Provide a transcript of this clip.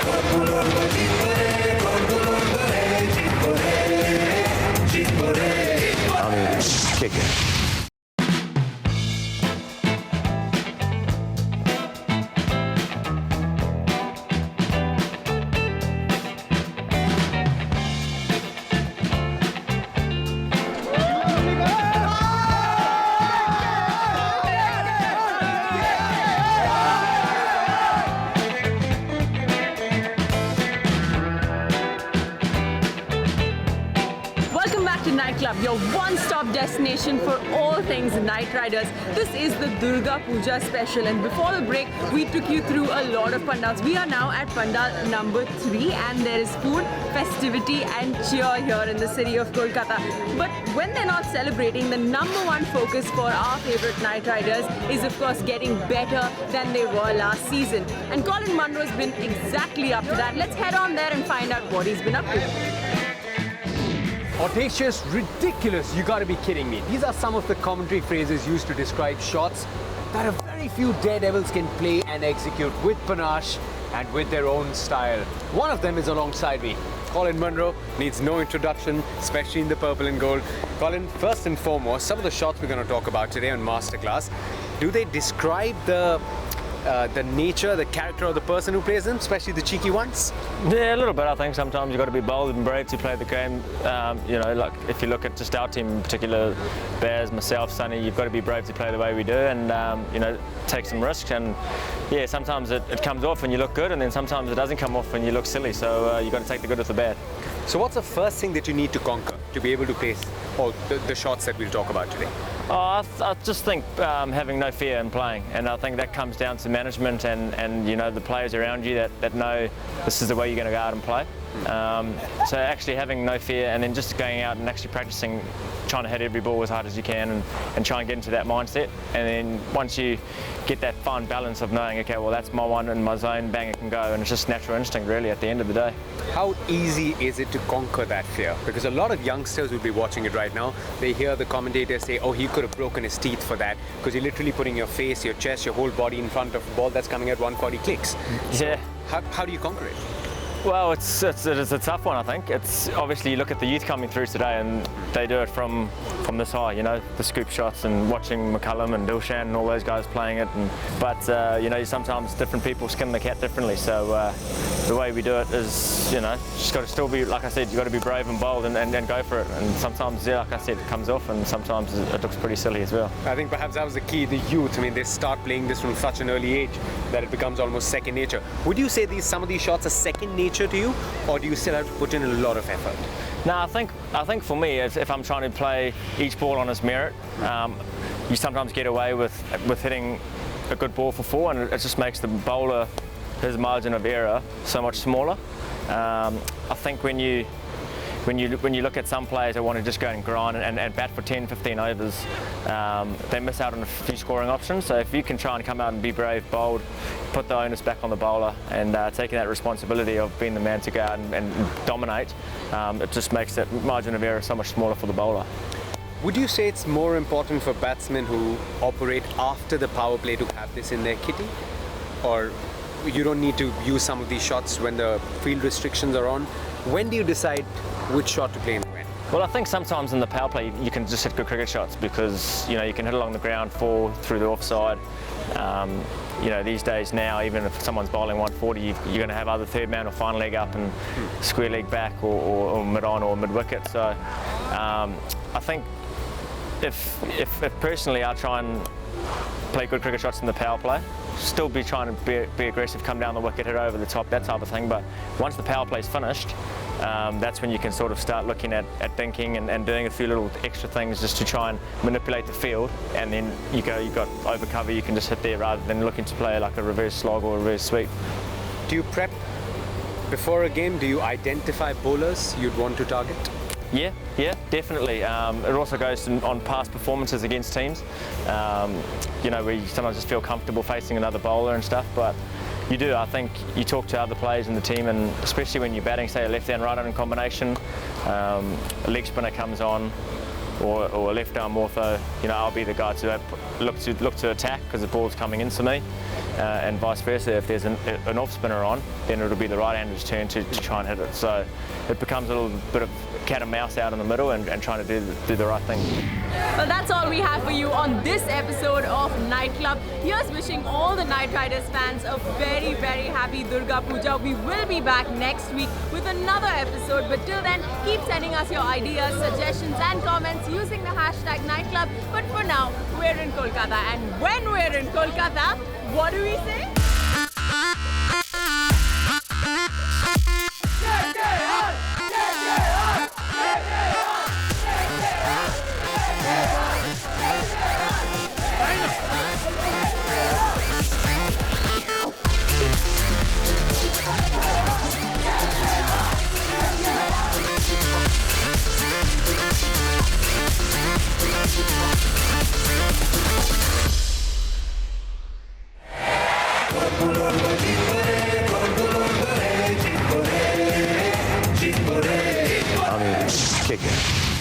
I mean, kick it. Nightclub, your one-stop destination for all things night riders. This is the Durga Puja special, and before the break we took you through a lot of pandals. We are now at pandal number 3 and there is food, festivity and cheer here in the city of Kolkata. But when they're not celebrating, the number one focus for our favorite night riders is of course getting better than they were last season. And Colin Munro has been exactly up to that. Let's head on there and find out what he's been up to. Audacious, ridiculous, you gotta be kidding me. These are some of the commentary phrases used to describe shots that a very few daredevils can play and execute with panache and with their own style. One of them is alongside me. Colin Munro needs no introduction, especially in the purple and gold. Colin, first and foremost, some of the shots we're going to talk about today on Masterclass, do they describe the nature, the character of the person who plays them, especially the cheeky ones? Yeah, a little bit. I think sometimes you've got to be bold and brave to play the game. You know, like if you look at just our team in particular, Bears, myself, Sonny, you've got to be brave to play the way we do and, you know, take some risks. And yeah, sometimes it comes off and you look good, and then sometimes it doesn't come off and you look silly. So you've got to take the good with the bad. So what's the first thing that you need to conquer to be able to place all the shots that we'll talk about today? Oh, I just think having no fear in playing, and I think that comes down to management and you know, the players around you that know this is the way you're going to go out and play. So actually having no fear and then just going out and actually practicing, trying to hit every ball as hard as you can and try and get into that mindset. And then once you get that fine balance of knowing, okay, well that's my one in my zone, bang, it can go, and it's just natural instinct really at the end of the day. How easy is it to conquer that fear? Because a lot of youngsters will be watching it right now. They hear the commentators say, oh, he could have broken his teeth for that, because you're literally putting your face, your chest, your whole body in front of a ball that's coming at 140 clicks. Yeah. So how do you conquer it? Well, it is a tough one, I think. It's obviously, you look at the youth coming through today and they do it from this high, you know, the scoop shots, and watching McCullum and Dilshan and all those guys playing it. But you know, sometimes different people skin the cat differently. So the way we do it is, you know, just got to still be, like I said, you got to be brave and bold and go for it. And sometimes, yeah, like I said, it comes off, and sometimes it looks pretty silly as well. I think perhaps that was the key, the youth. I mean, they start playing this from such an early age that it becomes almost second nature. Would you say some of these shots are second nature to you, or do you still have to put in a lot of effort? No, I think for me, if I'm trying to play each ball on its merit, you sometimes get away with hitting a good ball for 4, and it just makes the bowler, his margin of error, so much smaller. I think when you look at some players that want to just go and grind and bat for 10, 15 overs, they miss out on a few scoring options. So if you can try and come out and be brave, bold, put the onus back on the bowler and taking that responsibility of being the man to go out and dominate, it just makes that margin of error so much smaller for the bowler. Would you say it's more important for batsmen who operate after the power play to have this in their kitty? Or you don't need to use some of these shots when the field restrictions are on? When do you decide which shot to play and when? Well, I think sometimes in the power play you can just hit good cricket shots because, you know, you can hit along the ground, fall through the offside. You know, these days now, even if someone's bowling 140, you're going to have either third man or final leg up and square leg back or mid on or mid wicket. So I think if personally I try and play good cricket shots in the power play, still be trying to be aggressive, come down the wicket, hit over the top, that type of thing. But once the power play's finished, that's when you can sort of start looking at thinking and doing a few little extra things just to try and manipulate the field. And then you've got over cover, you can just hit there rather than looking to play like a reverse slog or a reverse sweep. Do you prep before a game? Do you identify bowlers you'd want to target? Yeah, definitely. It also goes on past performances against teams. You know, where you sometimes just feel comfortable facing another bowler and stuff, but you do. I think you talk to other players in the team, and especially when you're batting, say, a left-hand, right-hand combination, a leg spinner comes on, or a left-arm ortho, you know, I'll be the guy to look to attack because the ball's coming into me. and vice versa. If there's an off spinner on, then it'll be the right-hander's turn to try and hit it. So it becomes a little bit of cat and mouse out in the middle and trying to do the right thing. Well, that's all we have for you on this episode of Nightclub. Here's wishing all the Night Riders fans a very, very happy Durga Puja. We will be back next week with another episode, but till then, keep sending us your ideas, suggestions and comments using the hashtag Nightclub. But for now, we're in Kolkata, and when we're in Kolkata, what do we say? I mean, kick it.